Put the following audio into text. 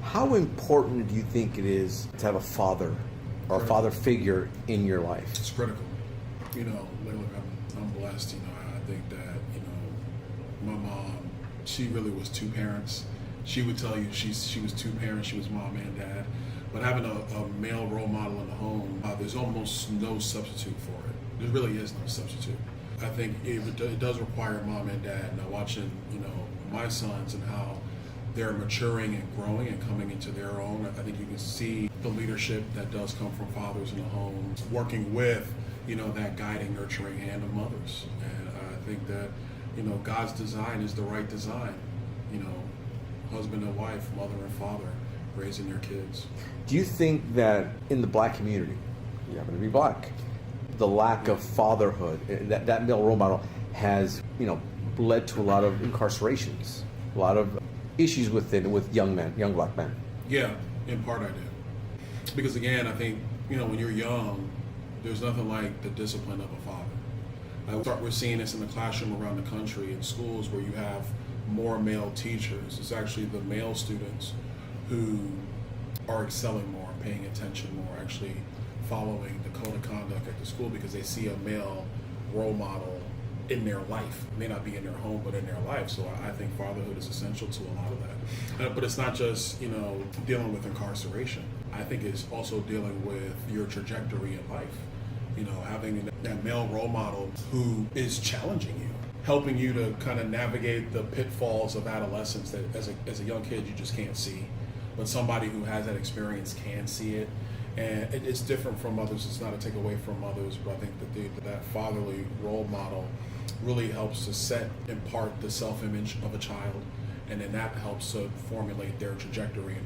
How important do you think it is to have a father or a father figure in your life? It's critical. You know, look, I'm blessed. You know, I think that, you know, my mom, she really was two parents. She would tell you she was two parents. She was mom and dad. But having a male role model in the home, there's almost no substitute for it. There really is no substitute. I think it does require mom and dad. Now watching, you know, my sons and how they're maturing and growing and coming into their own, I think you can see the leadership that does come from fathers in the home, working with, you know, that guiding, nurturing hand of mothers. And I think that, you know, God's design is the right design. You know, husband and wife, mother and father, raising their kids. Do you think that in the black community, you happen to be black, the lack of fatherhood, that male role model has, you know, led to a lot of incarcerations, a lot of issues with young men, young black men? Yeah, in part I do. Because again, I think, you know, when you're young, there's nothing like the discipline of a father. We're seeing this in the classroom around the country in schools where you have more male teachers. It's actually the male students who are excelling more, paying attention more, actually following the code of conduct at the school because they see a male role model in their life. It may not be in their home, but in their life. So I think fatherhood is essential to a lot of that. But it's not just, you know, dealing with incarceration. I think it's also dealing with your trajectory in life. You know, having that male role model who is challenging you, helping you to kind of navigate the pitfalls of adolescence that as a young kid you just can't see. But somebody who has that experience can see it. And it's different from others. It's not a take away from others, but I think that fatherly role model really helps to set in part the self-image of a child, and then that helps to formulate their trajectory and